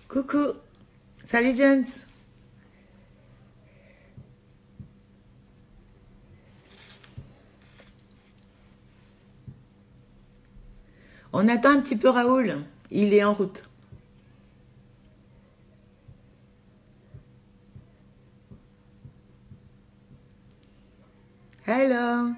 Coucou, salut James. On attend un petit peu Raoul, il est en route. Hello.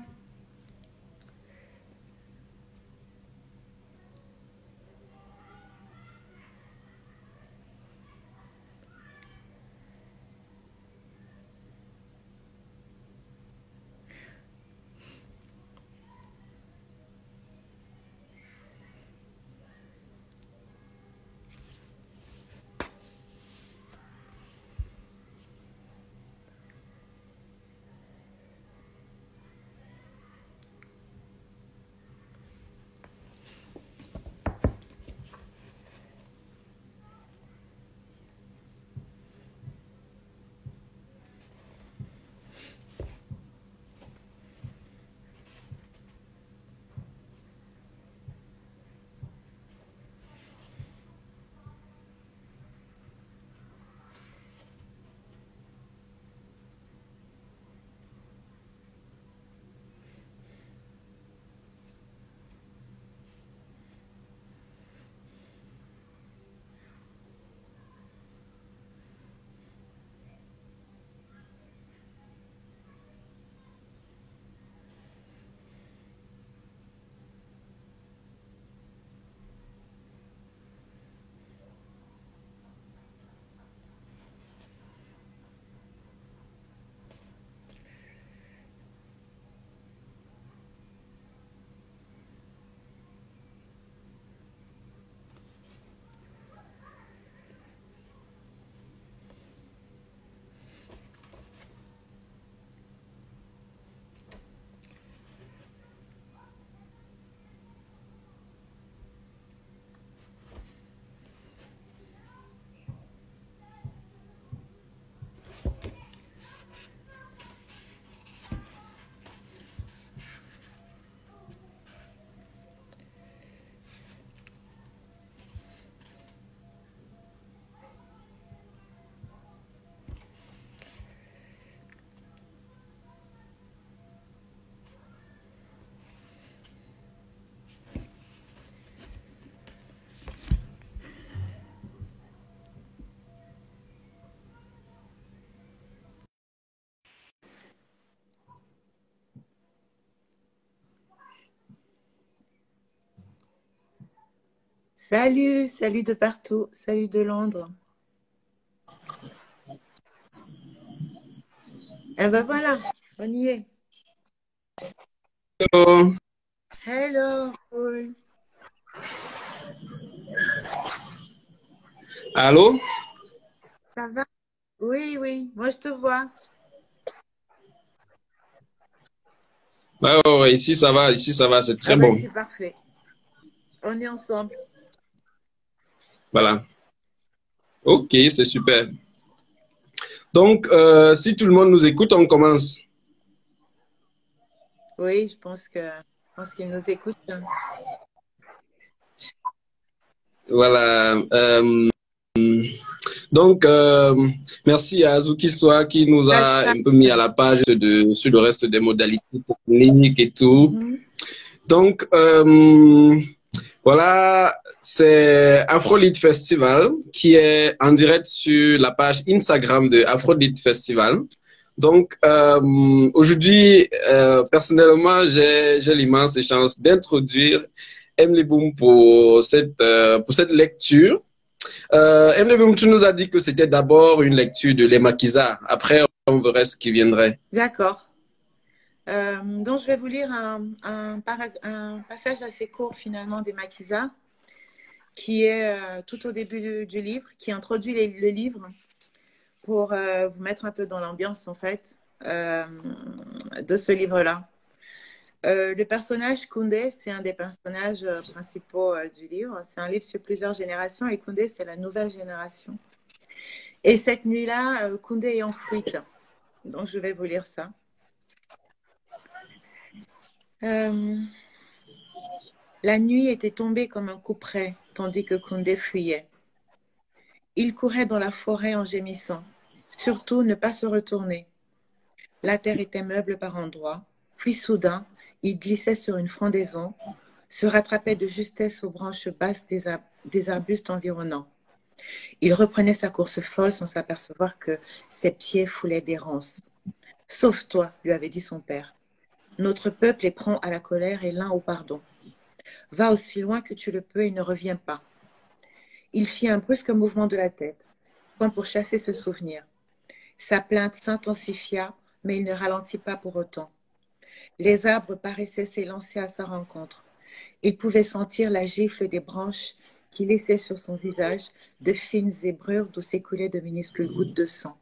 Salut, salut de partout, salut de Londres. Eh ben voilà, on y est. Hello. Hello, Raoul. Allô? Ça va? Oui, oui, moi je te vois. Ouais, ouais, ouais, ici ça va, c'est Ah très ben bon. c'est parfait, on est ensemble. Voilà. Ok, c'est super. Donc, si tout le monde nous écoute, on commence. Oui, je pense qu'il nous écoute. Voilà. Donc, merci à Azuki Soa qui nous a un peu mis à la page sur le reste des modalités techniques et tout. Mhm. Donc, voilà, c'est Aphrodite Festival qui est en direct sur la page Instagram de Aphrodite Festival. Donc, aujourd'hui, personnellement, j'ai l'immense chance d'introduire Emily Boom pour cette lecture. Emily Boom, tu nous as dit que c'était d'abord une lecture de Les Maquisards. Après, on verrait ce qui viendrait. D'accord. Donc je vais vous lire un passage assez court finalement des Maquisards, qui est tout au début du livre, qui introduit le livre pour vous mettre un peu dans l'ambiance en fait de ce livre-là. Le personnage Koundé, c'est un des personnages principaux du livre. C'est un livre sur plusieurs générations et Koundé, c'est la nouvelle génération. Et cette nuit-là, Koundé est en fuite. Donc, je vais vous lire ça. Euh, la nuit était tombée comme un couperet, tandis que Koundé fuyait. Il courait dans la forêt en gémissant. Surtout ne pas se retourner. La terre était meuble par endroits, puis soudain, il glissait sur une frondaison, se rattrapait de justesse aux branches basses des arbustes environnants. Il reprenait sa course folle sans s'apercevoir que ses pieds foulaient des ronces. « Sauve-toi, lui avait dit son père. Notre peuple est prompt à la colère et lent au pardon. Va aussi loin que tu le peux et ne reviens pas. » Il fit un brusque mouvement de la tête, comme pour chasser ce souvenir. Sa plainte s'intensifia, mais il ne ralentit pas pour autant. Les arbres paraissaient s'élancer à sa rencontre. Il pouvait sentir la gifle des branches qui laissaient sur son visage de fines zébrures d'où s'écoulaient de minuscules gouttes de sang.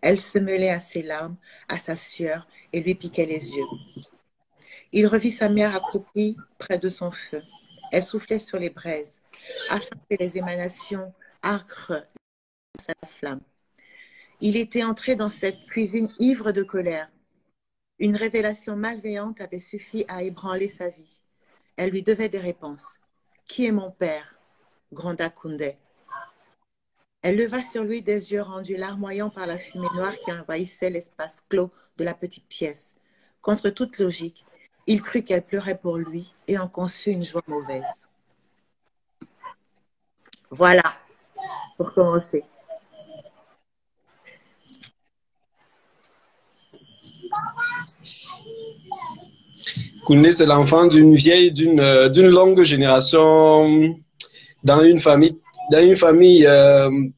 Elles se mêlaient à ses larmes, à sa sueur et lui piquaient les yeux. Il revit sa mère accroupie près de son feu. Elle soufflait sur les braises, afin que les émanations âcres à la flamme. Il était entré dans cette cuisine ivre de colère. Une révélation malveillante avait suffi à ébranler sa vie. Elle lui devait des réponses. « Qui est mon père ?» gronda Koundé. Elle leva sur lui des yeux rendus larmoyants par la fumée noire qui envahissait l'espace clos de la petite pièce. Contre toute logique, il crut qu'elle pleurait pour lui et en conçut une joie mauvaise. Voilà, pour commencer. Koundé, c'est l'enfant d'une vieille, d'une longue génération dans une famille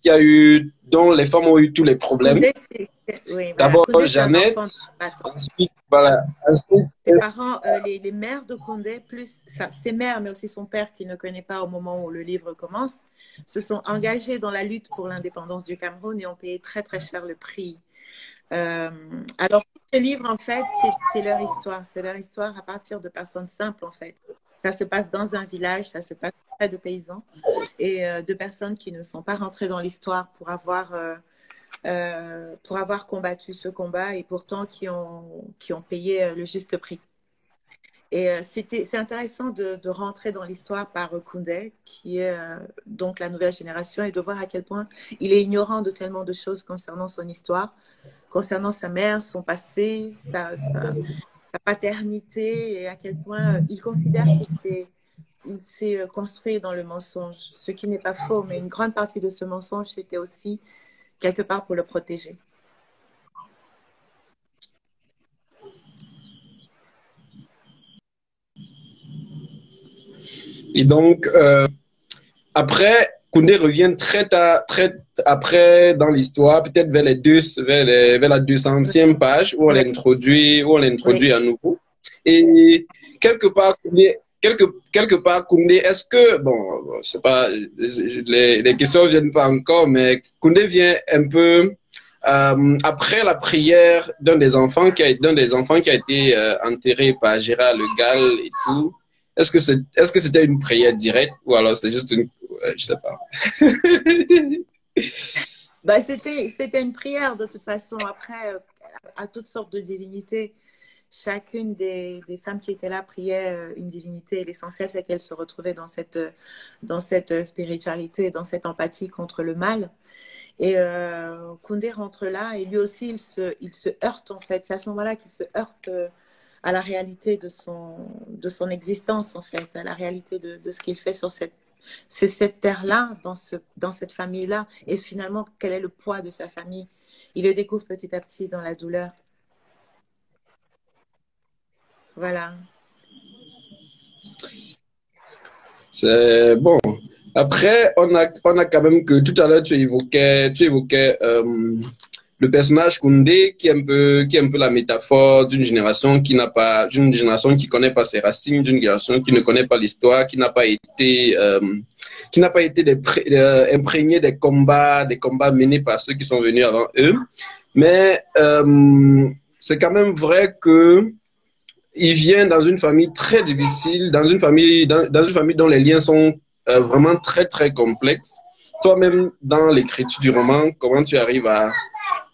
qui a eu, dont les femmes ont eu tous les problèmes. Koundé, oui, voilà. D'abord Koundé, Jeannette, ensuite, voilà, ensuite, ses parents, les mères de Koundé, plus ses mères, mais aussi son père qui ne connaît pas au moment où le livre commence, se sont engagés dans la lutte pour l'indépendance du Cameroun et ont payé très très cher le prix. Alors, ce livre, en fait, c'est leur histoire. C'est leur histoire à partir de personnes simples, en fait. Ça se passe dans un village, ça se passe près de paysans et de personnes qui ne sont pas rentrées dans l'histoire pour avoir combattu ce combat et pourtant qui ont payé le juste prix. Et c'est intéressant de rentrer dans l'histoire par Koundé, qui est donc la nouvelle génération, et de voir à quel point il est ignorant de tellement de choses concernant son histoire, concernant sa mère, son passé, sa paternité, et à quel point il considère qu'il s'est construit dans le mensonge, ce qui n'est pas faux, mais une grande partie de ce mensonge, c'était aussi quelque part pour le protéger. Et donc, après, Koundé revient très après dans l'histoire, peut-être vers la 200e page, où on l'introduit Oui. à nouveau. Et quelque part, Koundé, est-ce que, bon, je sais pas, les questions ne viennent pas encore, mais Koundé vient un peu après la prière d'un des enfants qui a été enterré par Gérard Le Gall et tout. Est-ce que c'était une prière directe ou alors c'est juste une, je sais pas. Bah, c'était une prière de toute façon. Après, à toutes sortes de divinités, chacune des femmes qui étaient là priait une divinité. L'essentiel, c'est qu'elles se retrouvaient dans cette spiritualité, dans cette empathie contre le mal. Et Koundé rentre là et lui aussi, il se heurte en fait. C'est à ce moment-là qu'il se heurte à la réalité de son existence en fait, à la réalité de ce qu'il fait sur cette terre-là, dans cette famille-là, et finalement, quel est le poids de sa famille. Il le découvre petit à petit dans la douleur. Voilà. C'est bon. Après, on a quand même que tout à l'heure tu évoquais le personnage Koundé qui est un peu la métaphore d'une génération d'une génération qui connaît pas ses racines, d'une génération qui ne connaît pas l'histoire, qui n'a pas été imprégné des combats menés par ceux qui sont venus avant eux. Mais c'est quand même vrai que il vient dans une famille très difficile, dans une famille dont les liens sont vraiment très très complexes. Toi-même, dans l'écriture du roman, comment tu arrives à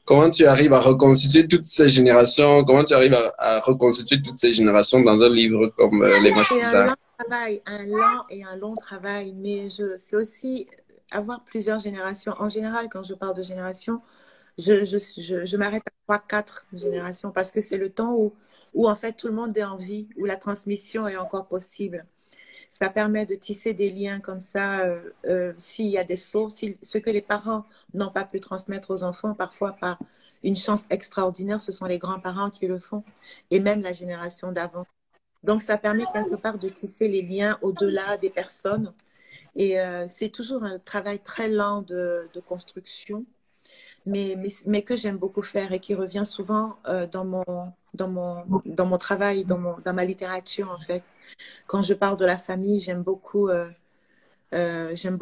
reconstituer toutes ces générations, comment tu arrives à reconstituer toutes ces générations dans un livre comme Les Maquisards? C'est un lent et un long travail, mais c'est aussi avoir plusieurs générations. En général, quand je parle de génération, je m'arrête à 3, 4 générations parce que c'est le temps où en fait tout le monde est en vie, où la transmission est encore possible. Ça permet de tisser des liens comme ça. S'il y a des sources, ce que les parents n'ont pas pu transmettre aux enfants, parfois par une chance extraordinaire, ce sont les grands-parents qui le font, et même la génération d'avant. Donc, ça permet quelque part de tisser les liens au-delà des personnes. Et c'est toujours un travail très lent de construction, mais que j'aime beaucoup faire et qui revient souvent dans mon travail, dans ma littérature, en fait. Quand je parle de la famille, j'aime beaucoup ça. J'aime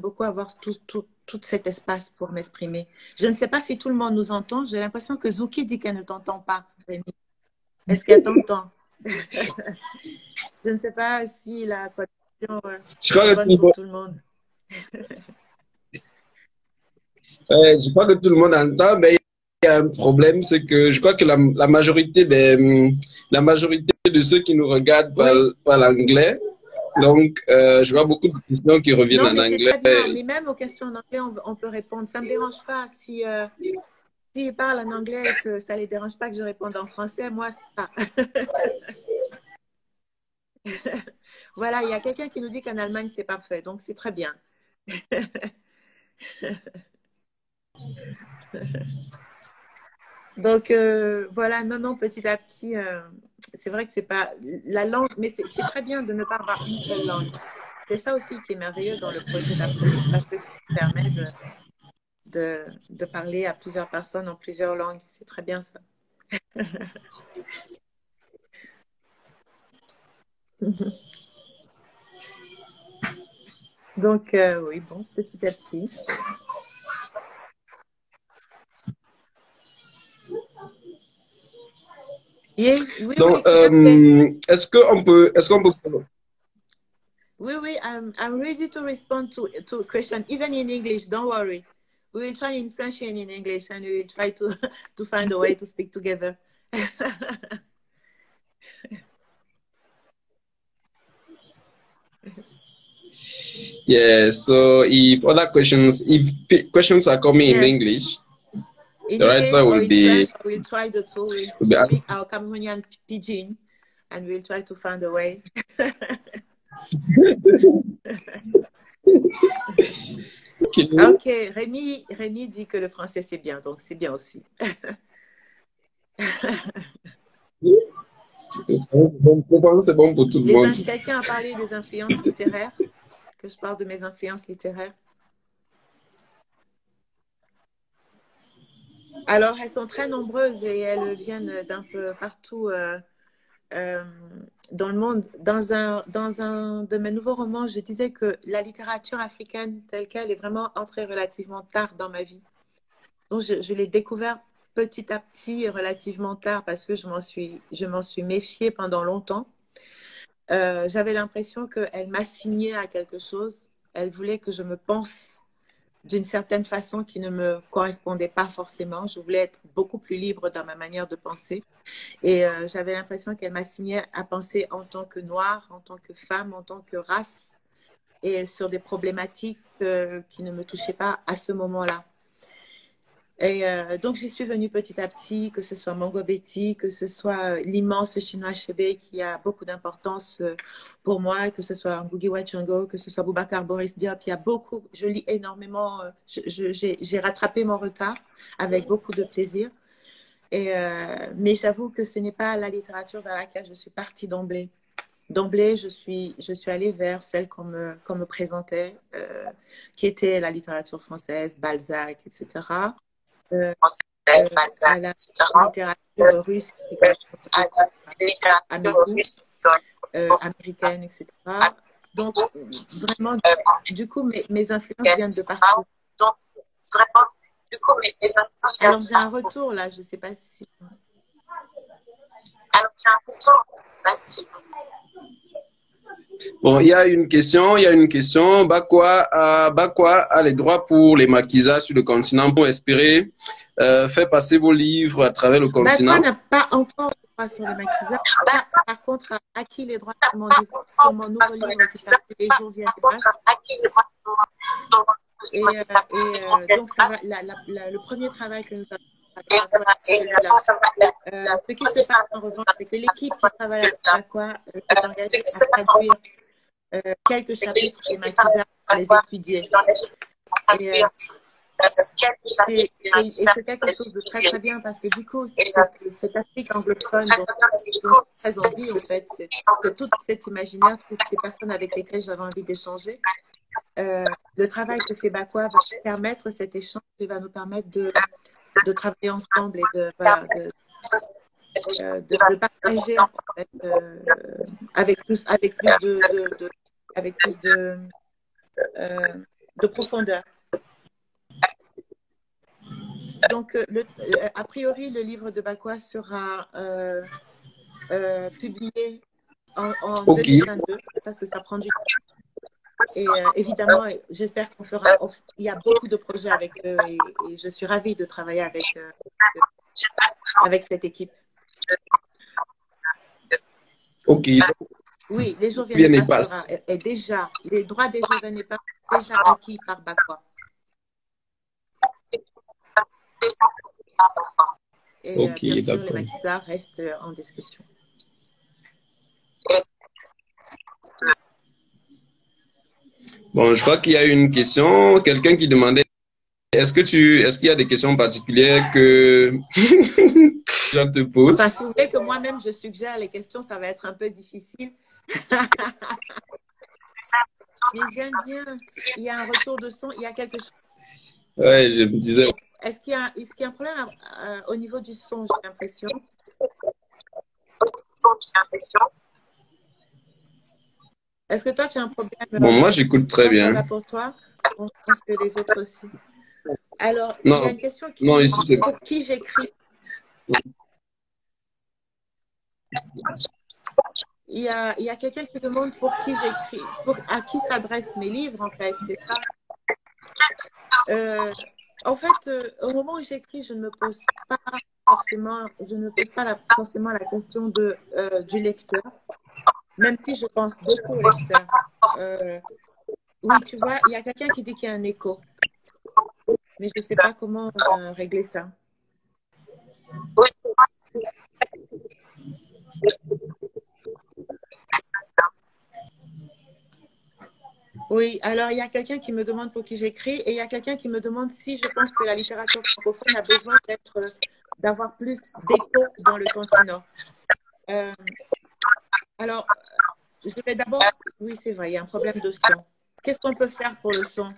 beaucoup avoir tout cet espace pour m'exprimer. Je ne sais pas si tout le monde nous entend. J'ai l'impression que Zouki dit qu'elle ne t'entend pas, Rémi. Est-ce qu'elle t'entend? Je ne sais pas si la connexion est bonne pour tout le monde. Je crois que tout le monde entend, mais il y a un problème, c'est que je crois que la majorité de ceux qui nous regardent parlent anglais. Donc, je vois beaucoup de questions qui reviennent en anglais. C'est très bien, mais même aux questions en anglais, on peut répondre. Ça ne me dérange pas s'ils parlent en anglais et que ça ne les dérange pas que je réponde en français. Moi, c'est pas. Voilà, il y a quelqu'un qui nous dit qu'en Allemagne, c'est parfait. Donc, c'est très bien. Donc, voilà, non, petit à petit, c'est vrai que c'est pas la langue, mais c'est très bien de ne pas avoir une seule langue. C'est ça aussi qui est merveilleux dans le projet d'Afrodeep, parce que ça permet de parler à plusieurs personnes en plusieurs langues. C'est très bien ça. Donc, oui, bon, petit à petit. Oui, donc, est-ce qu'on peut... Oui, I'm ready to respond to question, even in English, don't worry. We will try in French and in English, and we will try to find a way to speak together. Yeah, so if questions are coming in English, the answer will be... French, we'll try the two. We'll speak our Cameroonian pidgin, and we'll try to find a way. Ok, Rémi dit que le français c'est bien, donc c'est bien aussi. Je pense que c'est bon pour tout le monde. Quelqu'un a parlé des influences littéraires, que je parle de mes influences littéraires. Alors, elles sont très nombreuses et elles viennent d'un peu partout dans le monde. Dans un de mes nouveaux romans, je disais que la littérature africaine telle qu'elle est vraiment entrée relativement tard dans ma vie. Donc, je l'ai découvert petit à petit et relativement tard parce que je m'en suis méfiée pendant longtemps. J'avais l'impression qu'elle m'assignait à quelque chose. Elle voulait que je me pense d'une certaine façon qui ne me correspondait pas forcément. Je voulais être beaucoup plus libre dans ma manière de penser. Et j'avais l'impression qu'elle m'assignait à penser en tant que noire, en tant que femme, en tant que race, et sur des problématiques qui ne me touchaient pas à ce moment-là. Et donc, j'y suis venue petit à petit, que ce soit Mongo Betty, que ce soit l'immense chinois Chebe qui a beaucoup d'importance pour moi, que ce soit Ngugi wa Thiong'o, que ce soit Boubacar Boris Diop. Il y a beaucoup, je lis énormément, j'ai rattrapé mon retard avec beaucoup de plaisir. Mais j'avoue que ce n'est pas la littérature vers laquelle je suis partie d'emblée. D'emblée, je suis allée vers celle qu'on me présentait, qui était la littérature française, Balzac, etc. À la littérature russe, américaine, etc. Donc, vraiment, du coup, mes influences viennent de partout. Alors, j'ai un retour là, je ne sais pas si... Bon, il y a une question. Bakwa a les droits pour les maquisards sur le continent pour espérer faire passer vos livres à travers le continent. Bakwa n'a pas encore droits sur les maquisards. Par contre, a acquis les droits pour mon nouveau livre qui s'appelle Les jours viennent et passent. Donc, ça va, le premier travail que nous avons ce qui se passe en revanche, c'est que l'équipe qui travaille à quoi est engagée à traduire quelques chapitres des maquisards pour les étudier. Et c'est quelque chose de très très bien parce que du coup, cette Afrique anglophone dont j'ai très envie en fait, c'est tout cet imaginaire, toutes ces personnes avec lesquelles j'avais envie d'échanger. Le travail que fait Bakwa va permettre cet échange et va nous permettre de travailler ensemble et de partager en fait, avec plus de profondeur. Donc, a priori, le livre de Bakwa sera publié en 2022 parce que ça prend du temps. Et évidemment, j'espère qu'on fera. Il y a beaucoup de projets avec eux et je suis ravie de travailler avec cette équipe. Ok. Oui, les jours viennent et passent est déjà, les droits des jours viennent et passent déjà acquis par Bakwa. Et bien sûr, les maquisards restent en discussion. Bon, je crois qu'il y a une question, quelqu'un qui demandait, est-ce qu'il y a des questions particulières que je te pose? Enfin, si vous voulez que moi-même je suggère les questions, ça va être un peu difficile. Mais j'aime bien, il y a un retour de son, il y a quelque chose. Ouais, je me disais. Est-ce qu'il y a un problème au niveau du son, j'ai l'impression? Est-ce que toi, tu as un problème? Bon, moi, j'écoute très bien. Ça va pour toi? Bon, je pense que les autres aussi. Alors, non, il y a une question qui non, ici, c'est pour qui j'écris. Il y a quelqu'un qui demande pour qui j'écris, à qui s'adressent mes livres, en fait, c'est ça. En fait, au moment où j'écris, je ne me pose pas forcément la question du lecteur, même si je pense beaucoup au lecteur. Oui, tu vois, il y a quelqu'un qui dit qu'il y a un écho, mais je ne sais pas comment régler ça. Oui, alors il y a quelqu'un qui me demande pour qui j'écris et il y a quelqu'un qui me demande si je pense que la littérature francophone a besoin d'avoir plus d'écho dans le continent. Alors, je vais d'abord... Oui, c'est vrai, il y a un problème de son. Qu'est-ce qu'on peut faire pour le son?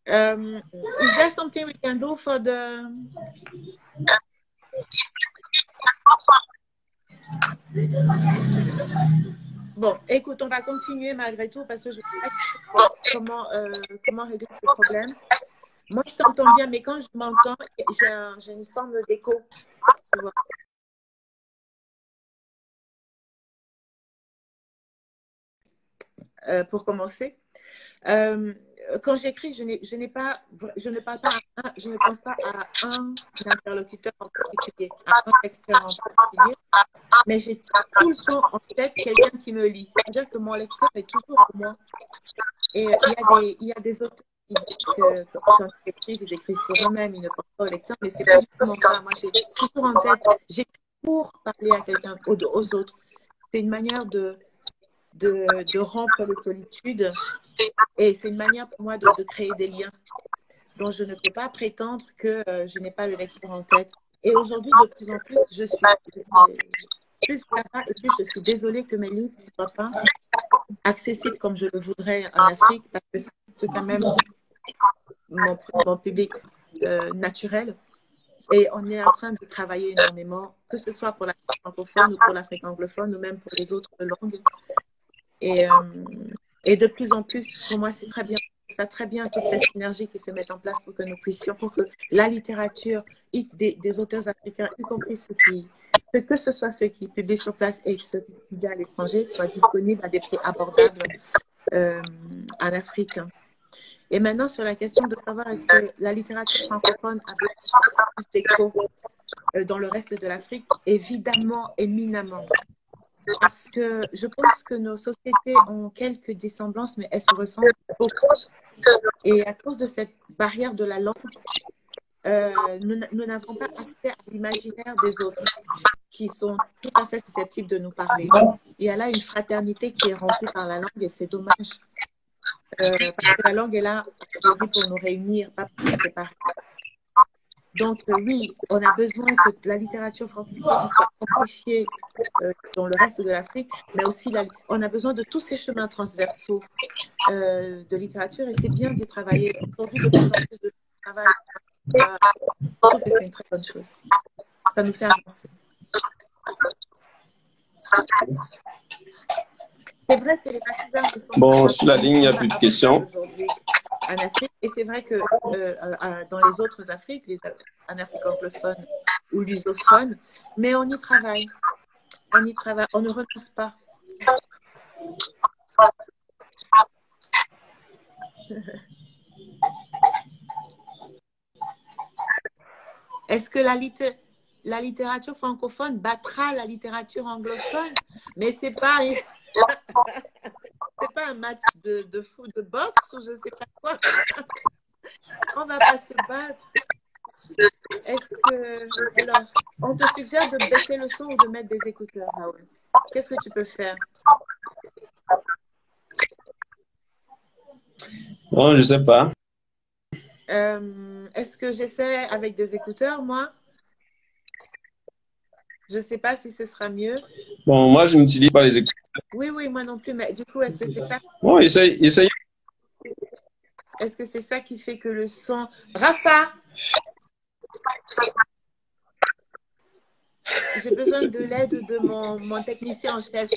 Is there something we can do for the... Bon, écoute, on va continuer malgré tout parce que je ne sais pas comment régler ce problème. Moi, je t'entends bien, mais quand je m'entends, j'ai une forme d'écho. Pour commencer, quand j'écris, je ne pense pas à un interlocuteur en particulier, à un lecteur en particulier, mais j'ai tout le temps en tête quelqu'un qui me lit. C'est-à-dire que mon lecteur est toujours moi. Et il y a des auteurs qui disent que quand ils écrivent pour eux-mêmes, ils ne pensent pas au lecteur, mais c'est pas du tout mon cas. Moi, j'ai toujours en tête, j'écris pour parler à quelqu'un, aux autres. C'est une manière de rompre les solitudes et c'est une manière pour moi de créer des liens dont je ne peux pas prétendre que je n'ai pas le lecteur en tête. Et aujourd'hui, de plus en plus, je suis je suis désolée que mes livres ne soient pas accessibles comme je le voudrais en Afrique parce que c'est quand même mon public naturel. Et on est en train de travailler énormément, que ce soit pour l'Afrique francophone ou pour l'Afrique anglophone ou même pour les autres langues. Et de plus en plus, pour moi, c'est très bien. C'est très bien toutes ces synergies qui se mettent en place pour que nous puissions, pour que la littérature des auteurs africains, y compris que ce soit ceux qui publient sur place et ceux qui publient à l'étranger, soient disponibles à des prix abordables en Afrique. Et maintenant, sur la question de savoir est-ce que la littérature francophone a besoin de plus d'écho dans le reste de l'Afrique, évidemment, éminemment. Parce que je pense que nos sociétés ont quelques dissemblances, mais elles se ressemblent beaucoup. Et à cause de cette barrière de la langue, nous n'avons pas accès à l'imaginaire des autres qui sont tout à fait susceptibles de nous parler. Il y a là une fraternité qui est rompue par la langue et c'est dommage. Parce que la langue est là pour nous réunir, pas pour nous séparer. Donc oui, on a besoin que la littérature francophone soit amplifiée dans le reste de l'Afrique, mais aussi on a besoin de tous ces chemins transversaux de littérature et c'est bien d'y travailler. Aujourd'hui, de plus en plus de travail, je trouve que c'est une très bonne chose. Ça nous fait avancer. C'est vrai que les maquisards ne sont Bon, sur la ligne, il n'y a plus de questions. Aujourd'hui en Afrique, et c'est vrai que dans les autres Afriques, en Afrique anglophone ou lusophone, mais on y travaille. On y travaille, on ne renonce pas. Est-ce que la littérature francophone battra la littérature anglophone? Mais c'est pas c'est pas un match de foot, de boxe ou je sais pas quoi. On va pas se battre. Est-ce que alors on te suggère de baisser le son ou de mettre des écouteurs, Raoul? Qu'est-ce que tu peux faire? Bon, je sais pas. Est-ce que j'essaie avec des écouteurs, moi? Je ne sais pas si ce sera mieux. Bon, moi, je n'utilise pas les écouteurs. Oui, oui, moi non plus. Mais du coup, est-ce que c'est ça? Bon, essaye. Est-ce que c'est ça qui fait que le son... Rafa! J'ai besoin de l'aide de mon technicien en chef.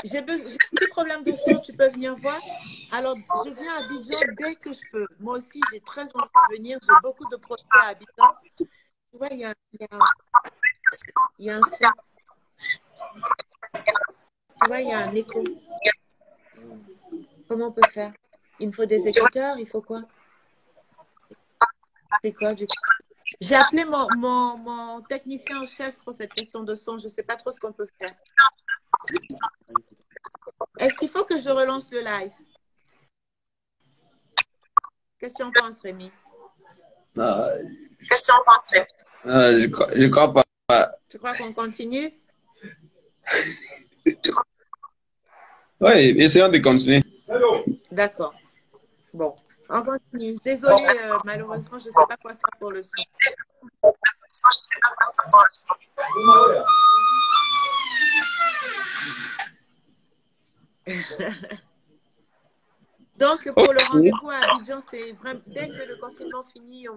J'ai un petit problème de son, tu peux venir voir. Alors, je viens à Abidjan dès que je peux. Moi aussi, j'ai très envie de venir. J'ai beaucoup de projets à Abidjan. Tu vois, il y a un son. Tu vois, il y a un écho. Comment on peut faire? Il me faut des écouteurs, il faut quoi? C'est quoi du coup? J'ai appelé mon technicien en chef pour cette question de son. Je ne sais pas trop ce qu'on peut faire. Est-ce qu'il faut que je relance le live? Qu'est-ce que tu en penses, Rémi? Qu'est-ce que tu en penses? Je crois pas. Tu crois qu'on continue? Oui, essayons de continuer. D'accord. Bon, on continue. Désolée, malheureusement, je ne sais pas quoi faire pour le son. Donc, pour le rendez-vous à Abidjan, c'est vraiment dès que le confinement finit, on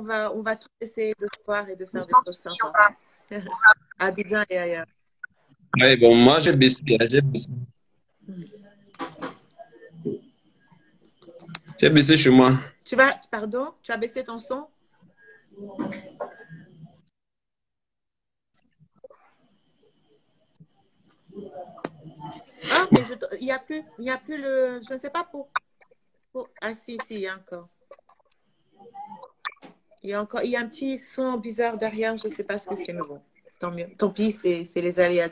va tous essayer de se voir et de faire des choses sympas. À Abidjan et ailleurs. Oui, bon, moi, j'ai baissé. J'ai baissé chez moi. Pardon, tu as baissé ton son? Ah, mais il n'y a plus le, je ne sais pas ah si, il y a encore. Il y a un petit son bizarre derrière, je ne sais pas ce que c'est, mais bon, tant mieux. Tant pis, c'est les aléas.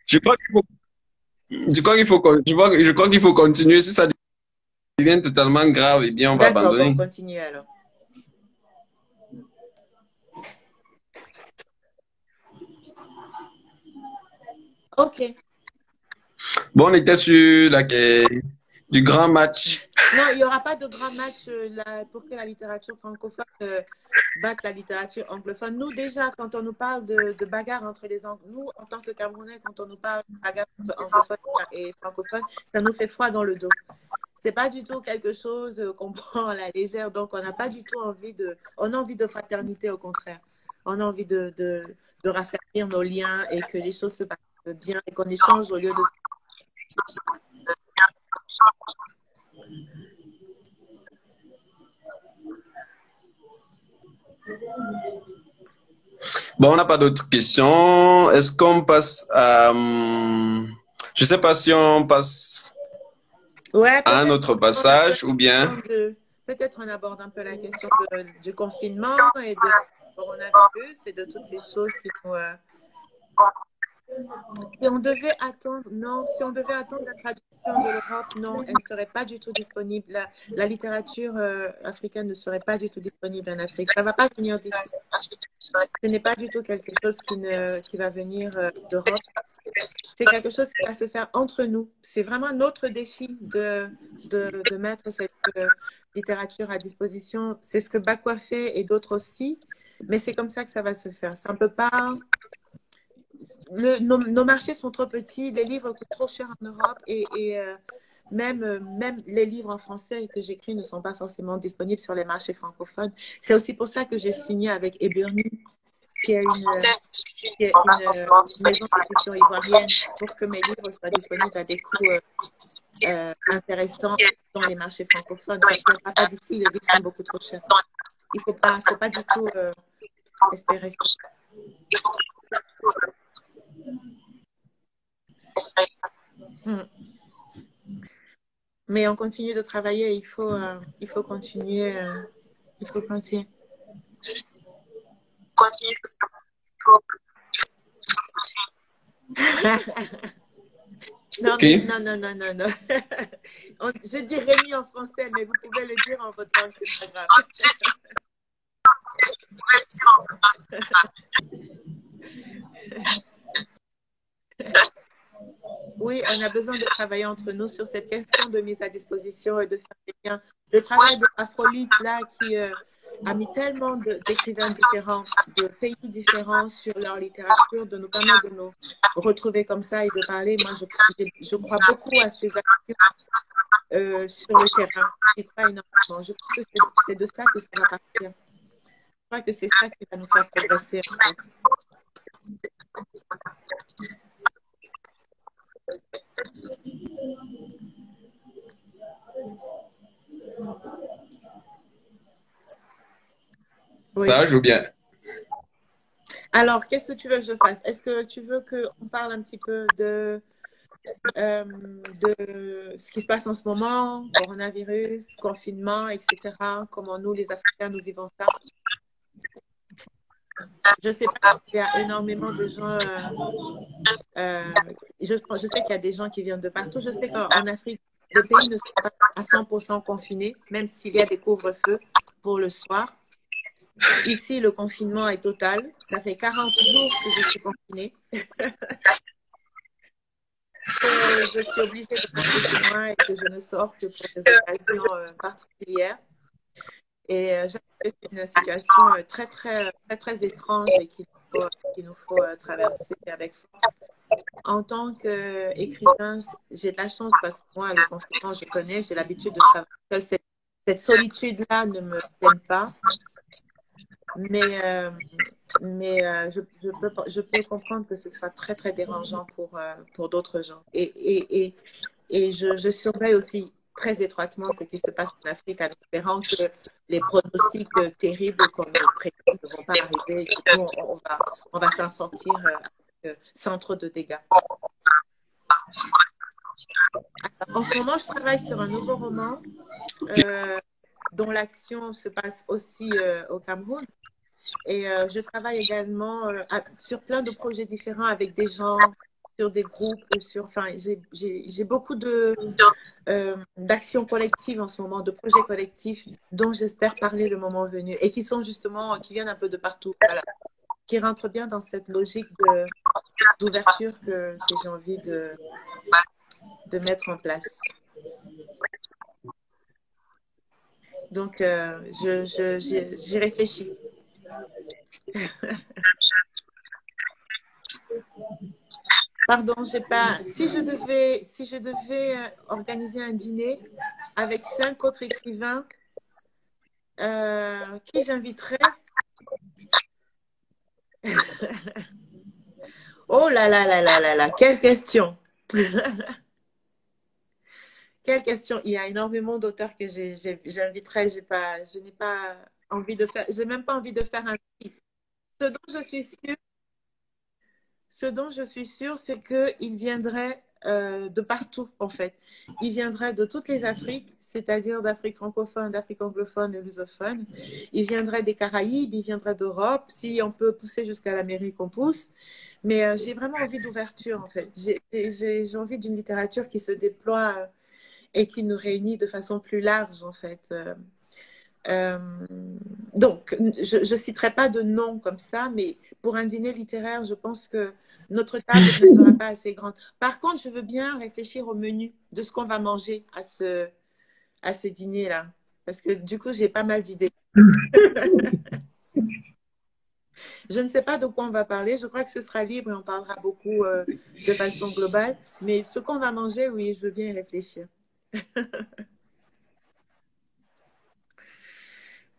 Je crois qu'il faut continuer. Si ça devient totalement grave, eh bien, on va abandonner. D'accord, bon, on continue alors. Ok. Bon, on était sur du grand match. Non, il n'y aura pas de grand match pour que la littérature francophone batte la littérature anglophone. Nous, déjà, quand on nous parle de bagarre entre les Anglais, nous, en tant que Camerounais, quand on nous parle de bagarre entre anglophone et francophone, ça nous fait froid dans le dos. C'est pas du tout quelque chose qu'on prend à la légère. Donc, on n'a pas du tout on a envie de fraternité, au contraire. On a envie de raffermir nos liens et que les choses se passent bien et qu'on échange au lieu de... Bon, on n'a pas d'autres questions. Est-ce qu'on passe à Je ne sais pas si on passe Ouais, à un peut-être autre on aborde un peu passage ou la bien... question peut-être on aborde un peu la question du confinement et de coronavirus et de toutes ces choses qui nous, si on devait attendre, non, si on devait attendre la traduction de l'Europe, non, elle ne serait pas du tout disponible. La littérature africaine ne serait pas du tout disponible en Afrique. Ça ne va pas venir d'ici. Ce n'est pas du tout quelque chose qui va venir d'Europe. C'est quelque chose qui va se faire entre nous. C'est vraiment notre défi de mettre cette littérature à disposition. C'est ce que Bakwa fait et d'autres aussi. Mais c'est comme ça que ça va se faire. Ça ne peut pas nos marchés sont trop petits, les livres coûtent trop cher en Europe et même les livres en français que j'écris ne sont pas forcément disponibles sur les marchés francophones. C'est aussi pour ça que j'ai signé avec Eburni, qui est une maison d'édition ivoirienne, pour que mes livres soient disponibles à des coûts intéressants dans les marchés francophones. Ça ne viendra pas d'ici, les livres sont beaucoup trop chers. Il ne faut pas du tout espérer ça. Mais on continue de travailler, il faut continuer. Il faut continuer. Non, Okay. mais non. Je dis Rémi en français, mais vous pouvez le dire en votre langue, c'est pas grave. Oui, on a besoin de travailler entre nous sur cette question de mise à disposition et de faire des liens. Le travail de Afrolyte, là, qui a mis tellement d'écrivains différents, de pays différents sur leur littérature, de nous permettre de nous retrouver comme ça et de parler. Moi, je crois beaucoup à ces actions sur le terrain. Je crois énormément. Je pense que c'est de ça que ça va partir. Je crois que c'est ça qui va nous faire progresser, en fait. Oui. Ça joue bien. Alors, qu'est-ce que tu veux que je fasse? Est-ce que tu veux qu'on parle un petit peu de ce qui se passe en ce moment, coronavirus, confinement, etc. Comment nous, les Africains, nous vivons ça? Je sais pas, il y a énormément de gens. Je sais qu'il y a des gens qui viennent de partout. Je sais qu'en Afrique, les pays ne sont pas à 100% confinés, même s'il y a des couvre-feux pour le soir. Ici, le confinement est total. Ça fait 40 jours que je suis confinée. Je suis obligée de rester chez moi et que je ne sors que pour des occasions particulières. Et c'est une situation très étrange et qu'il nous faut traverser avec force. En tant qu'écrivain, j'ai de la chance parce que moi, le confinement, je connais, j'ai l'habitude de travailler seule. Cette solitude-là ne me gêne pas. Mais je peux comprendre que ce soit très dérangeant pour d'autres gens. Et je surveille aussi très étroitement ce qui se passe en Afrique en espérant que les pronostics terribles qu'on nous prédit ne vont pas arriver. Et que nous, on va s'en sortir sans trop de dégâts. Alors, en ce moment, je travaille sur un nouveau roman dont l'action se passe aussi au Cameroun. Et je travaille également sur plein de projets différents avec des gens, sur des groupes, enfin, j'ai beaucoup d'actions collectives en ce moment, de projets collectifs dont j'espère parler le moment venu et qui sont justement, qui viennent un peu de partout, voilà, qui rentrent bien dans cette logique d'ouverture que j'ai envie de mettre en place. Donc, j'y réfléchis. Pardon, j'ai pas. Si je devais organiser un dîner avec 5 autres écrivains, qui j'inviterais? Oh là, quelle question! Quelle question! Il y a énormément d'auteurs que j'inviterais. Je n'ai pas envie de faire. J'ai même pas envie de faire un prix. Ce dont je suis sûre, c'est qu'ils viendraient de partout, en fait. Ils viendraient de toutes les Afriques, c'est-à-dire d'Afrique francophone, d'Afrique anglophone et lusophone. Ils viendraient des Caraïbes, ils viendraient d'Europe. Si on peut pousser jusqu'à l'Amérique, on pousse. Mais j'ai vraiment envie d'ouverture, en fait. J'ai envie d'une littérature qui se déploie et qui nous réunit de façon plus large, en fait. Euh, donc, je ne citerai pas de nom comme ça, mais pour un dîner littéraire, je pense que notre table ne sera pas assez grande. Par contre, je veux bien réfléchir au menu de ce qu'on va manger à ce dîner-là, parce que du coup, j'ai pas mal d'idées. Je ne sais pas de quoi on va parler. Je crois que ce sera libre et on parlera beaucoup de façon globale. Mais ce qu'on va manger, oui, je veux bien y réfléchir.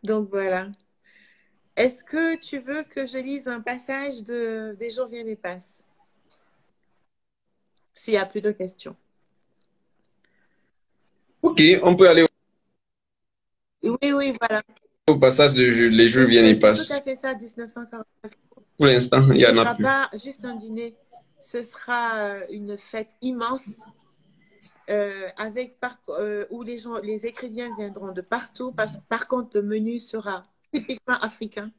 Donc voilà. Est-ce que tu veux que je lise un passage de Des jours viennent et passent? S'il n'y a plus de questions. Ok, on peut aller Oui, oui, voilà. au passage de Les jours viennent et C'est tout à passent. fait ça, 1949. Pour l'instant, il n'y Ce ne en a sera plus. pas juste un dîner, ce sera une fête immense où les écrivains viendront de partout. Par contre, le menu sera typiquement africain.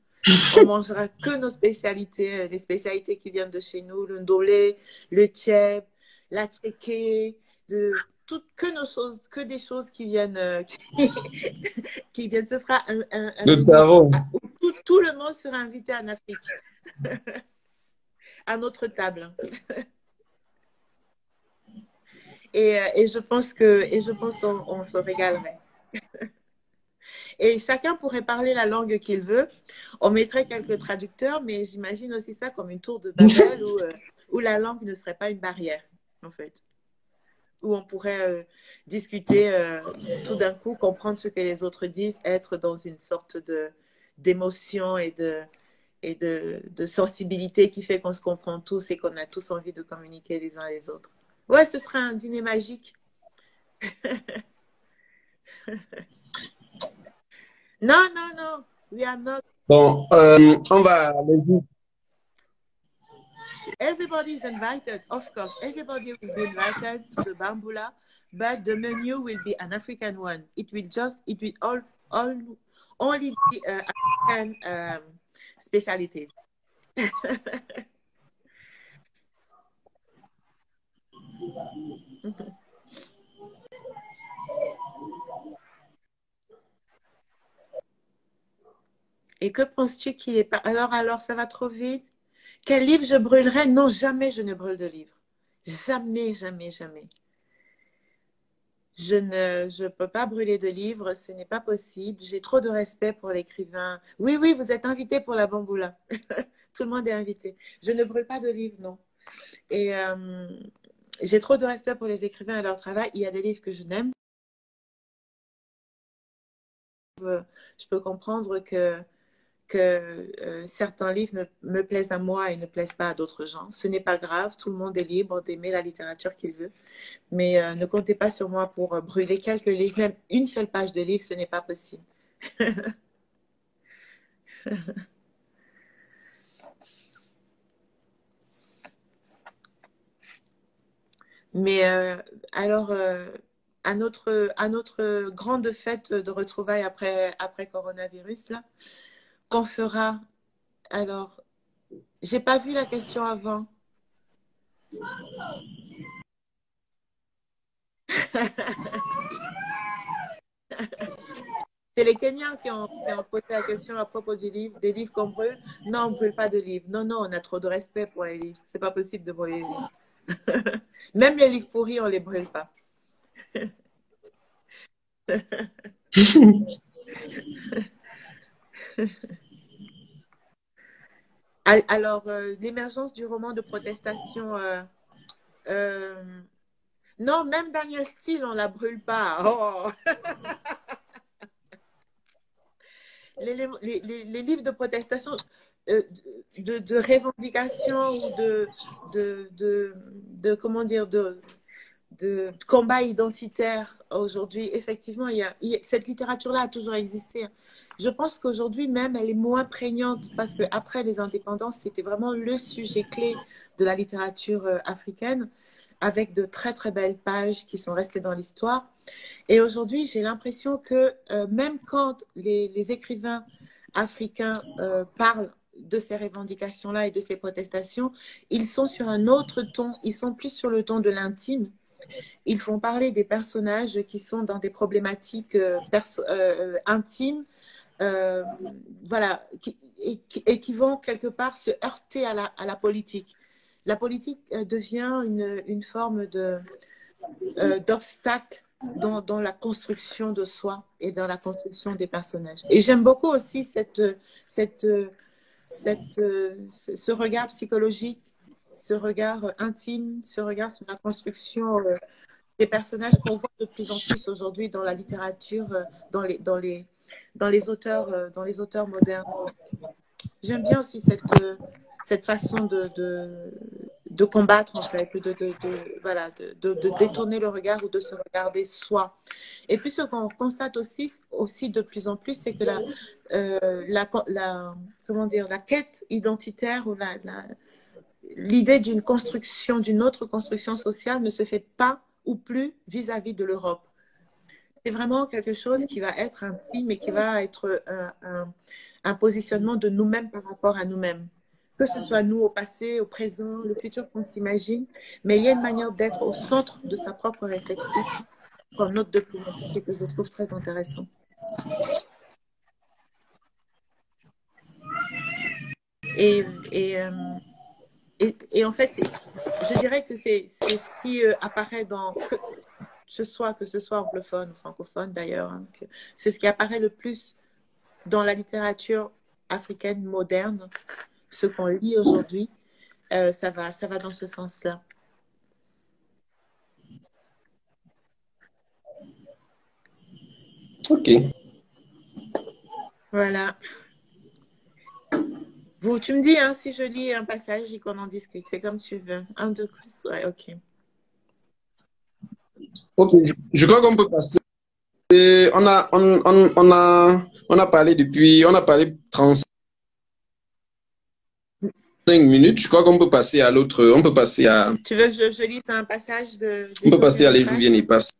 On mangera que nos spécialités, les spécialités qui viennent de chez nous, le ndolé, le tchèp, la tchéké, que nos choses, que des choses qui viennent, qui viennent. Ce sera un Le menu tarot. où tout le monde sera invité en Afrique, à notre table. Et je pense qu'on se régalerait. Et chacun pourrait parler la langue qu'il veut. On mettrait quelques traducteurs, mais j'imagine aussi ça comme une tour de Babel où la langue ne serait pas une barrière, en fait. Où on pourrait discuter tout d'un coup, comprendre ce que les autres disent, être dans une sorte d'émotion et de sensibilité qui fait qu'on se comprend tous et qu'on a tous envie de communiquer les uns les autres. Ouais, ce serait un dîner magique. Non, non, non. We are not. Bon, on va aller vite. Everybody is invited, of course. Everybody will be invited to the Bambula, but the menu will be an African one. It will only be African specialties. Et que penses-tu qui est pas... Alors, ça va trop vite. Quel livre je brûlerai? Non, jamais je ne brûle de livre. Jamais, jamais, jamais. Je peux pas brûler de livres, ce n'est pas possible. J'ai trop de respect pour l'écrivain. Oui, oui, vous êtes invité pour la Bamboula. Tout le monde est invité. Je ne brûle pas de livres, non. Et j'ai trop de respect pour les écrivains et leur travail. Il y a des livres que je n'aime. Je peux comprendre que certains livres me plaisent à moi et ne plaisent pas à d'autres gens. Ce n'est pas grave, tout le monde est libre d'aimer la littérature qu'il veut. Mais ne comptez pas sur moi pour brûler quelques livres, même une seule page de livre, ce n'est pas possible. Mais alors, à notre grande fête de retrouvailles après coronavirus, là, qu'on fera. Alors, j'ai pas vu la question avant. C'est les Kenyans qui ont posé la question à propos du livre, des livres qu'on brûle. Non, on ne brûle pas de livres. Non, non, on a trop de respect pour les livres. C'est pas possible de brûler les livres. Même les livres pourris, on ne les brûle pas. Alors, l'émergence du roman de protestation, non, même Daniel Steele, on ne la brûle pas. Oh. Les livres de protestation, de revendication ou comment dire, de combat identitaire aujourd'hui, effectivement, cette littérature-là a toujours existé. Je pense qu'aujourd'hui même, elle est moins prégnante parce qu'après les indépendances, c'était vraiment le sujet clé de la littérature africaine. avec de très très belles pages qui sont restées dans l'histoire. Et aujourd'hui, j'ai l'impression que même quand les écrivains africains parlent de ces revendications-là et de ces protestations, ils sont sur un autre ton, ils sont plus sur le ton de l'intime. Ils font parler des personnages qui sont dans des problématiques intimes, euh, voilà, et qui vont quelque part se heurter à la politique. La politique devient une forme d'obstacle dans la construction de soi et dans la construction des personnages. Et j'aime beaucoup aussi ce regard psychologique, ce regard intime, ce regard sur la construction des personnages qu'on voit de plus en plus aujourd'hui dans la littérature, dans les auteurs modernes. J'aime bien aussi cette façon de combattre, en fait, voilà, de détourner le regard ou de se regarder soi. Et puis, ce qu'on constate aussi de plus en plus, c'est que comment dire, la quête identitaire ou l'idée d'une construction, d'une autre construction sociale ne se fait pas ou plus vis-à-vis de l'Europe. C'est vraiment quelque chose qui va être intime et qui va être un positionnement de nous-mêmes par rapport à nous-mêmes. Que ce soit nous au passé, au présent, le futur qu'on s'imagine, mais il y a une manière d'être au centre de sa propre réflexion qu'on note de plus en plus et que je trouve très intéressant. Et en fait, je dirais que c'est ce qui apparaît que ce soit anglophone ou francophone d'ailleurs, hein, c'est ce qui apparaît le plus dans la littérature africaine moderne, ce qu'on lit aujourd'hui, ça va dans ce sens-là. Ok. Voilà. Tu me dis hein, si je lis un passage et qu'on en discute. C'est comme tu veux. Un, deux, ouais, ok. Ok, je crois qu'on peut passer. On a parlé depuis, on a parlé 35 minutes. Je crois qu'on peut passer à l'autre. On peut passer à. Tu veux que je lise un passage de On peut passer à Les jours viennent et passent.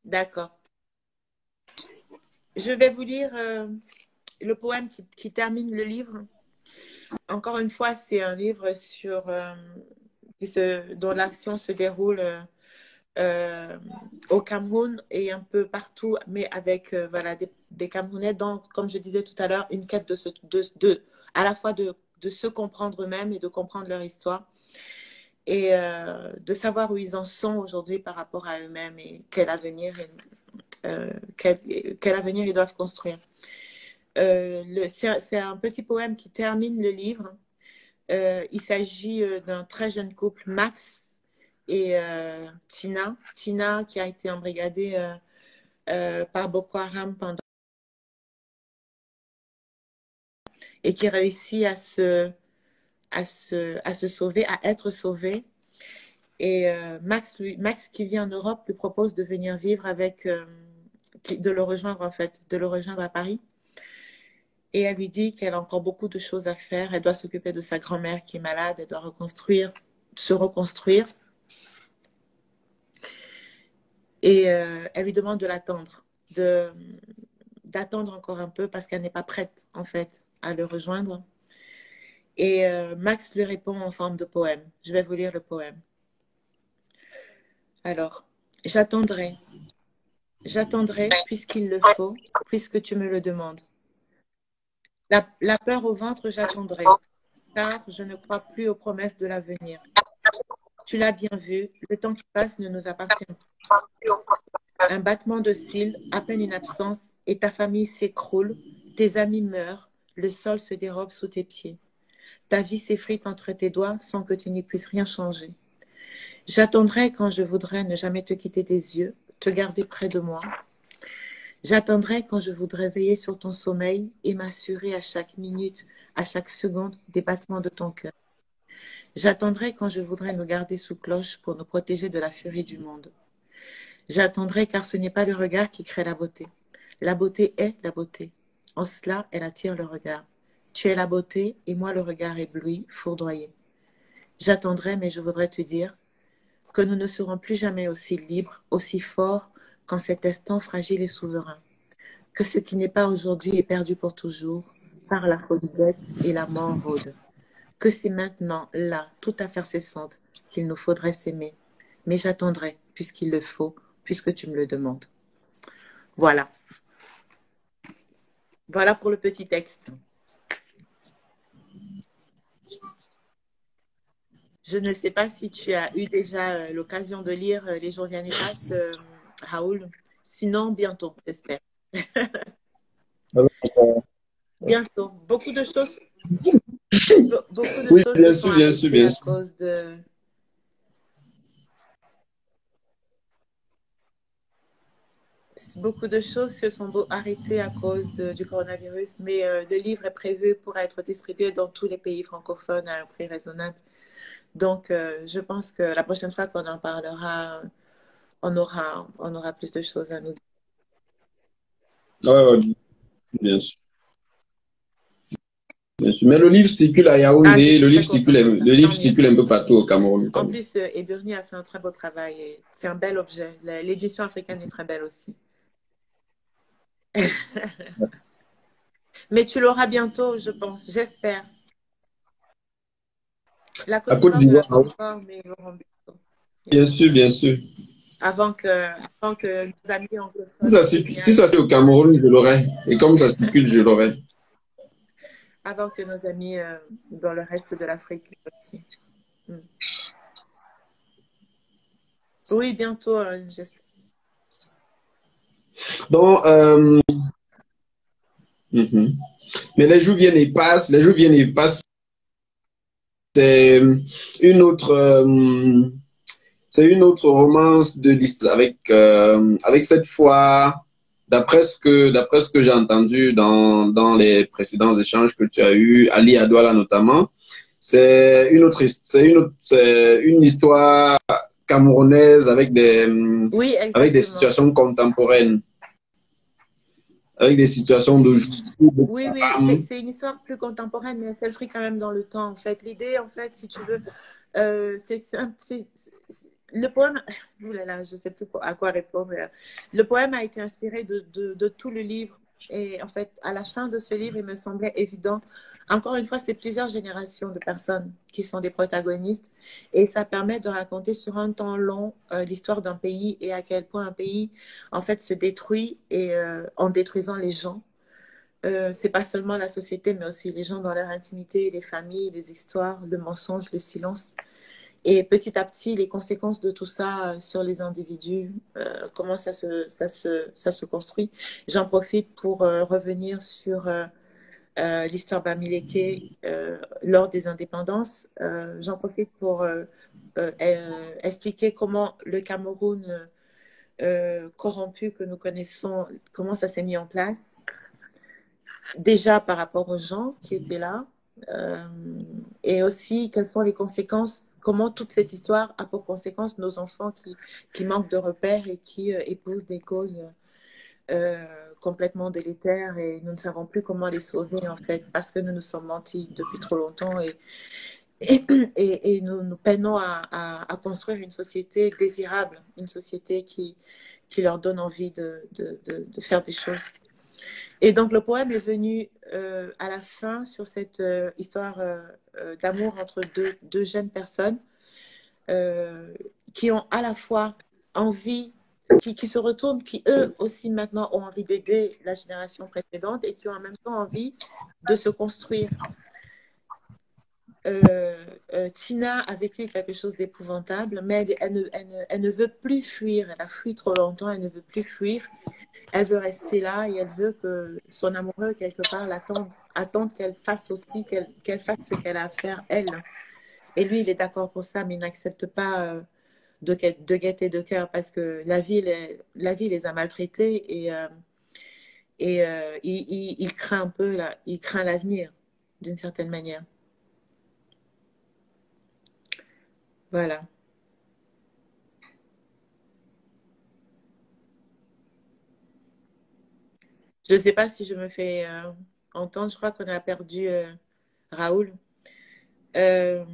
D'accord. Je vais vous lire le poème qui termine le livre. Encore une fois, c'est un livre dont l'action se déroule au Cameroun et un peu partout, mais avec voilà, des Camerounais dans, comme je disais tout à l'heure, une quête à la fois de se comprendre eux-mêmes et de comprendre leur histoire et de savoir où ils en sont aujourd'hui par rapport à eux-mêmes et quel avenir ils doivent construire. C'est un petit poème qui termine le livre. Il s'agit d'un très jeune couple, Max et Tina. Tina qui a été embrigadée par Boko Haram et qui réussit à se sauver, à être sauvée. Et Max qui vit en Europe lui propose de venir vivre de le rejoindre en fait, de le rejoindre à Paris. Et elle lui dit qu'elle a encore beaucoup de choses à faire. Elle doit s'occuper de sa grand-mère qui est malade. Elle doit se reconstruire. Et elle lui demande de l'attendre, d'attendre encore un peu parce qu'elle n'est pas prête, en fait, à le rejoindre. Et Max lui répond en forme de poème. Je vais vous lire le poème. Alors, j'attendrai puisqu'il le faut, puisque tu me le demandes. La peur au ventre, j'attendrai, car je ne crois plus aux promesses de l'avenir. Tu l'as bien vu, le temps qui passe ne nous appartient pas. Un battement de cils, à peine une absence, et ta famille s'écroule, tes amis meurent, le sol se dérobe sous tes pieds. Ta vie s'effrite entre tes doigts sans que tu n'y puisses rien changer. J'attendrai quand je voudrais ne jamais te quitter des yeux, te garder près de moi. J'attendrai quand je voudrais veiller sur ton sommeil et m'assurer à chaque minute, à chaque seconde des battements de ton cœur. J'attendrai quand je voudrais nous garder sous cloche pour nous protéger de la furie du monde. J'attendrai car ce n'est pas le regard qui crée la beauté. La beauté est la beauté. En cela, elle attire le regard. Tu es la beauté et moi le regard ébloui, foudroyé. J'attendrai, mais je voudrais te dire, que nous ne serons plus jamais aussi libres, aussi forts qu'en cet instant fragile et souverain. Que ce qui n'est pas aujourd'hui est perdu pour toujours, par la folie bête et la mort rôde. Que c'est maintenant, là, toute affaire cessante, qu'il nous faudrait s'aimer. Mais j'attendrai, puisqu'il le faut, puisque tu me le demandes. Voilà. Voilà pour le petit texte. Je ne sais pas si tu as eu déjà l'occasion de lire Les jours viennent et passent, Raoul. Sinon, bientôt, j'espère. Bientôt. Beaucoup de choses Oui, se bien sont sûr, bien sûr, arrêtées bien à sûr. cause de... Beaucoup de choses se sont arrêtées à cause du coronavirus, mais le livre est prévu pour être distribué dans tous les pays francophones à un prix raisonnable. Donc, je pense que la prochaine fois qu'on en parlera, on aura plus de choses à nous dire. Ouais, ouais, bien sûr, bien sûr. Mais le livre circule à Ah, je Yaoundé, suis très contente de ça. le livre Tant mieux. circule un peu partout au Cameroun En notamment. plus, Eburni a fait un très beau travail. C'est un bel objet. L'édition africaine est très belle aussi. Mais tu l'auras bientôt, je pense. J'espère. La À Côte Côte d'Ivoire ne l'a d'Ivoire, pas hein. encore, mais ils l'auront bientôt. Bien sûr, bien sûr. Avant que nos amis anglophones au Si Kenya, ça c'est au Cameroun, je l'aurai. Et comme ça circule, je l'aurai. avant que nos amis dans le reste de l'Afrique aussi. Mm. Oui, bientôt, j'espère. Donc, mhm. Mais les jours viennent et passent, les jours viennent et passent. C'est une autre, c'est une autre romance de l'histoire avec cette fois, d'après ce que j'ai entendu dans les précédents échanges que tu as eus, Ali Adouala notamment, c'est une histoire camerounaise Oui, avec des exactement. situations contemporaines, avec des situations de Oui, oui, femmes. c'est une histoire plus contemporaine, mais elle s'inscrit quand même dans le temps, en fait. L'idée, en fait, si tu veux, c'est simple. Le poème, ouh là là, je ne sais plus à quoi répondre. Le poème a été inspiré de tout le livre. Et en fait, à la fin de ce livre, il me semblait évident. Encore une fois, c'est plusieurs générations de personnes qui sont des protagonistes. Et ça permet de raconter sur un temps long l'histoire d'un pays et à quel point un pays, en fait, se détruit et en détruisant les gens. C'est pas seulement la société, mais aussi les gens dans leur intimité, les familles, les histoires, le mensonge, le silence. Et petit à petit, les conséquences de tout ça sur les individus, comment ça se construit. J'en profite pour revenir sur l'histoire Bamileke lors des indépendances. J'en profite pour expliquer comment le Cameroun corrompu que nous connaissons, comment ça s'est mis en place. Déjà par rapport aux gens qui étaient là, euh, et aussi quelles sont les conséquences, comment toute cette histoire a pour conséquence nos enfants qui manquent de repères et qui épousent des causes euh, complètement délétères et nous ne savons plus comment les sauver en fait parce que nous nous sommes mentis depuis trop longtemps et nous peinons à construire une société désirable, une société qui leur donne envie de faire des choses. Et donc le poème est venu à la fin sur cette histoire d'amour entre deux jeunes personnes qui ont à la fois envie, qui se retournent, qui eux aussi maintenant ont envie d'aider la génération précédente et qui ont en même temps envie de se construire. Tina a vécu quelque chose d'épouvantable, mais elle ne veut plus fuir. Elle a fui trop longtemps, elle ne veut plus fuir. Elle veut rester là et elle veut que son amoureux, quelque part, attende qu'elle fasse aussi, qu'elle fasse ce qu'elle a à faire, elle. Et lui, il est d'accord pour ça, mais il n'accepte pas de gaieté de cœur parce que la vie les a maltraités et il craint un peu, là, il craint l'avenir, d'une certaine manière. Voilà. Je ne sais pas si je me fais entendre. Je crois qu'on a perdu Raoul. Euh,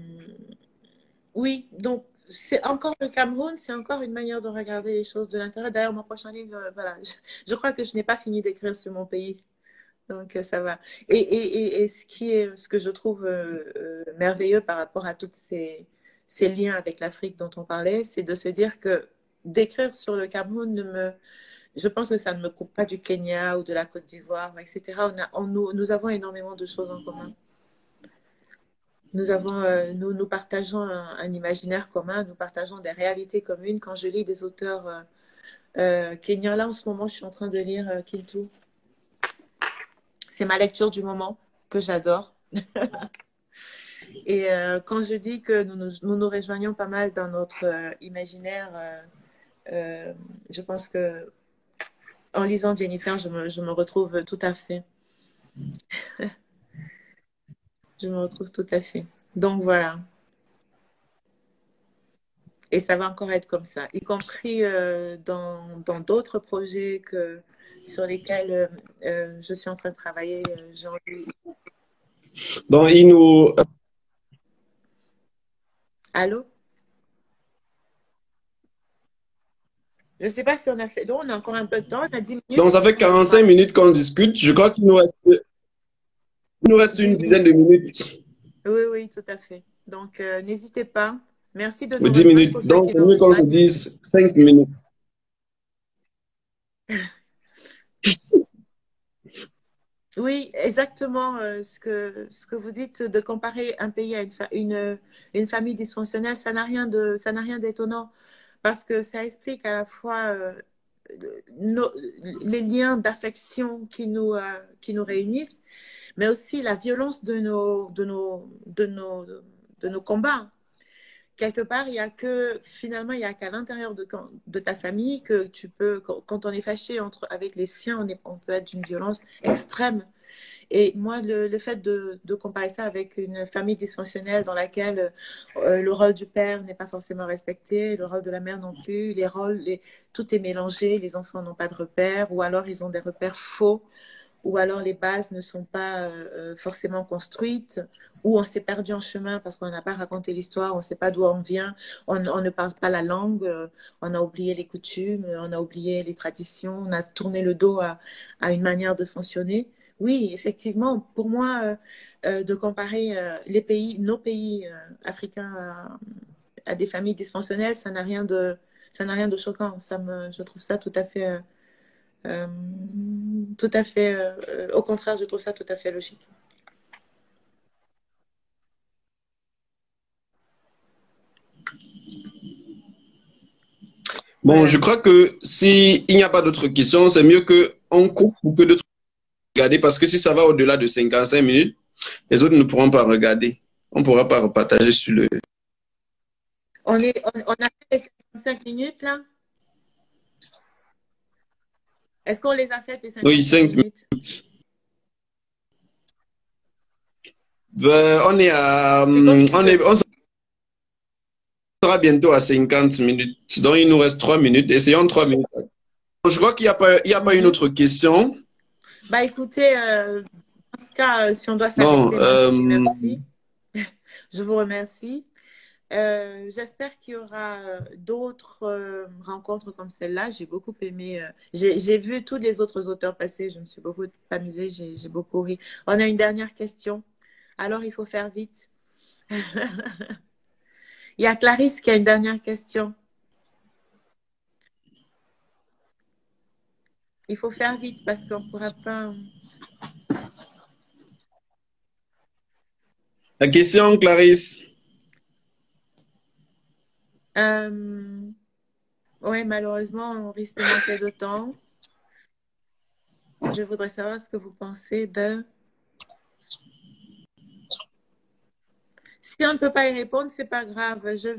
oui, donc c'est encore le Cameroun, c'est encore une manière de regarder les choses de l'intérieur. D'ailleurs, mon prochain livre, voilà, je crois que je n'ai pas fini d'écrire sur mon pays. Donc, ça va. Et ce que je trouve merveilleux par rapport à tous ces liens avec l'Afrique dont on parlait, c'est de se dire que d'écrire sur le Cameroun je pense que ça ne me coupe pas du Kenya ou de la Côte d'Ivoire, etc. Nous avons énormément de choses en commun. Nous partageons un imaginaire commun, nous partageons des réalités communes. Quand je lis des auteurs kenyans, là en ce moment, je suis en train de lire Kintu. C'est ma lecture du moment que j'adore. Et quand je dis que nous rejoignons pas mal dans notre imaginaire, je pense que en lisant Jennifer, je me retrouve tout à fait. Je me retrouve tout à fait. Donc voilà. Et ça va encore être comme ça, y compris dans d'autres projets sur lesquels je suis en train de travailler. Donc, Allô? Je ne sais pas si on a fait. Donc, on a encore un peu de temps. On a 10 minutes. donc, ça fait 45 minutes qu'on discute. Je crois qu'il nous reste une 10 dizaine de minutes. minutes. Oui, oui, tout à fait. Donc, n'hésitez pas. Merci de nous 10 rejoindre pour minutes. ceux Donc, qui c'est nous mieux qu'on se rejoignent. dise 5 minutes. Oui, exactement ce que vous dites de comparer un pays à une famille dysfonctionnelle, ça n'a rien d'étonnant parce que ça explique à la fois nos- les liens d'affection qui nous réunissent, mais aussi la violence de nos combats. Quelque part, finalement, il y a qu'à l'intérieur de ta famille que tu peux, quand on est fâché avec les siens, on peut être d'une violence extrême. Et moi, le fait de comparer ça avec une famille dysfonctionnelle dans laquelle le rôle du père n'est pas forcément respecté, le rôle de la mère non plus, tout est mélangé, les enfants n'ont pas de repères, ou alors ils ont des repères faux, ou alors les bases ne sont pas forcément construites, ou on s'est perdu en chemin parce qu'on n'a pas raconté l'histoire, on ne sait pas d'où on vient, on ne parle pas la langue, on a oublié les coutumes, on a oublié les traditions, on a tourné le dos à une manière de fonctionner. Oui, effectivement, pour moi, de comparer nos pays africains à des familles dysfonctionnelles, ça n'a rien de choquant. Je trouve ça euh, tout à fait, au contraire, je trouve ça tout à fait logique. Bon, je Voilà. crois que s'il n'y a pas d'autres questions, c'est mieux qu'on coupe pour que d'autres regardent parce que si ça va au-delà de 55 minutes, les autres ne pourront pas regarder. On ne pourra pas repartager sur le. On a fait les 55 minutes là? Est-ce qu'on les a faites les Oui, 55 5 minutes? minutes. On est à. C'est comme tu veux. On sera bientôt à 50 minutes. Donc, il nous reste 3 minutes. Essayons 3 minutes. Je crois qu'il y a pas une Mhm. autre question. Bah écoutez, dans ce cas, si on doit Bon, s'arrêter, moi je vous remercie. Je vous remercie. J'espère qu'il y aura d'autres rencontres comme celle-là. J'ai beaucoup aimé. J'ai vu tous les autres auteurs passer. Je me suis beaucoup amusée. J'ai beaucoup ri. On a une dernière question. Alors, il faut faire vite. Il y a Clarisse qui a une dernière question. Il faut faire vite parce qu'on ne pourra pas. la question, Clarisse. Oui, malheureusement, on risque de manquer de temps. Je voudrais savoir ce que vous pensez de. Si on ne peut pas y répondre, c'est pas grave. Je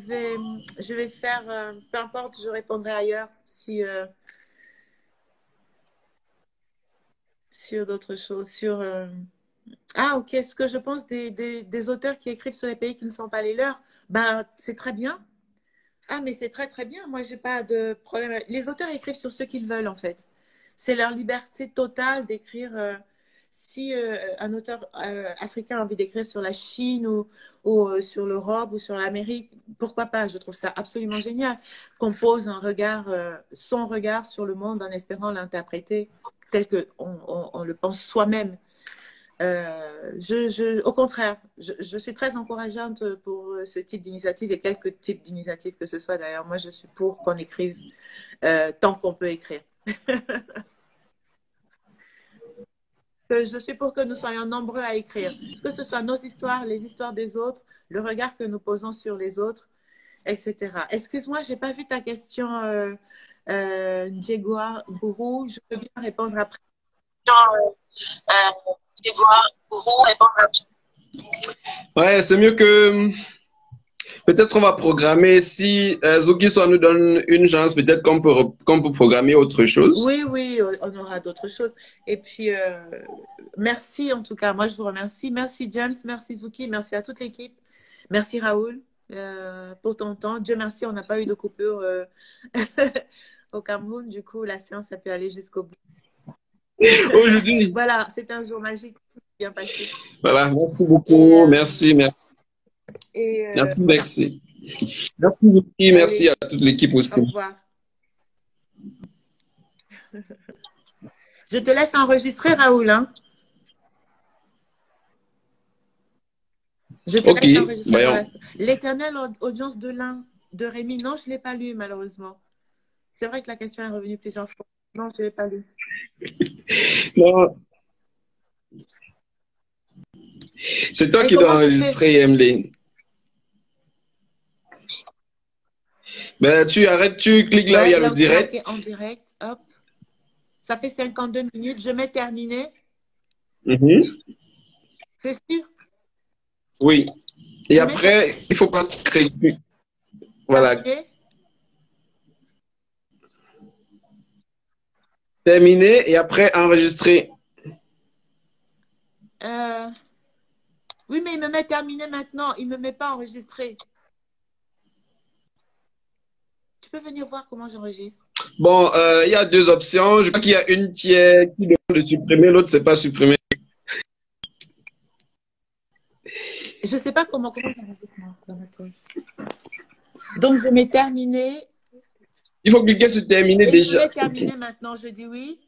vais faire, peu importe, je répondrai ailleurs sur d'autres choses. Ah, ok. Ce que je pense des auteurs qui écrivent sur les pays qui ne sont pas les leurs, ben, c'est très bien. Ah, mais c'est très, très bien. Moi, j'ai pas de problème. Les auteurs écrivent sur ce qu'ils veulent, en fait. C'est leur liberté totale d'écrire. si un auteur africain a envie d'écrire sur la Chine ou sur l'Europe ou sur l'Amérique, pourquoi pas? Je trouve ça absolument génial qu'on pose un regard, son regard sur le monde en espérant l'interpréter tel qu'on le pense soi-même. Au contraire, je suis très encourageante pour ce type d'initiative et quelques types d'initiatives que ce soit. D'ailleurs, moi, je suis pour qu'on écrive tant qu'on peut écrire. Je suis pour que nous soyons nombreux à écrire, que ce soit nos histoires, les histoires des autres, le regard que nous posons sur les autres, etc. Excuse-moi, je n'ai pas vu ta question, Ndjegoa Gourou. Je peux bien répondre après. Ouais, c'est mieux que peut-être on va programmer si Zuki soit nous donne une chance, peut-être qu'on peut programmer autre chose. Oui, oui, on aura d'autres choses. Et puis, merci en tout cas. Moi, je vous remercie. Merci James, merci Zuki, merci à toute l'équipe. Merci Raoul pour ton temps. Dieu merci, on n'a pas eu de coupure au Cameroun. Du coup, la séance a pu aller jusqu'au bout. Aujourd'hui. Voilà, c'est un jour magique. Bien passé. Voilà, merci beaucoup. Merci, merci. Merci, voilà. merci. Merci Zuki, merci à toute l'équipe aussi. Au revoir. Je te laisse enregistrer, Raoul. Hein? Je te laisse enregistrer. Voilà. L'éternelle audience de l'un de Rémi. Non, je ne l'ai pas lu, malheureusement. C'est vrai que la question est revenue plusieurs fois. Non, je ne l'ai pas lu. Non. C'est toi qui dois enregistrer, Emily. Ben, tu arrêtes, tu cliques là où il y a le direct. En direct, hop. Ça fait 52 minutes. Je mets terminé. C'est sûr? Oui. Et après, il faut pas se créer. Voilà. Okay. Terminé et après enregistrer. Oui, mais il me met terminé maintenant. Il ne me met pas enregistré. Tu peux venir voir comment j'enregistre. Bon, il y a deux options. Je crois qu'il y a une qui demande de supprimer, l'autre, c'est pas supprimer. Je ne sais pas comment j'enregistre. Donc, je mets terminé. Il faut cliquer sur terminer déjà. Je vais terminer maintenant, je dis oui.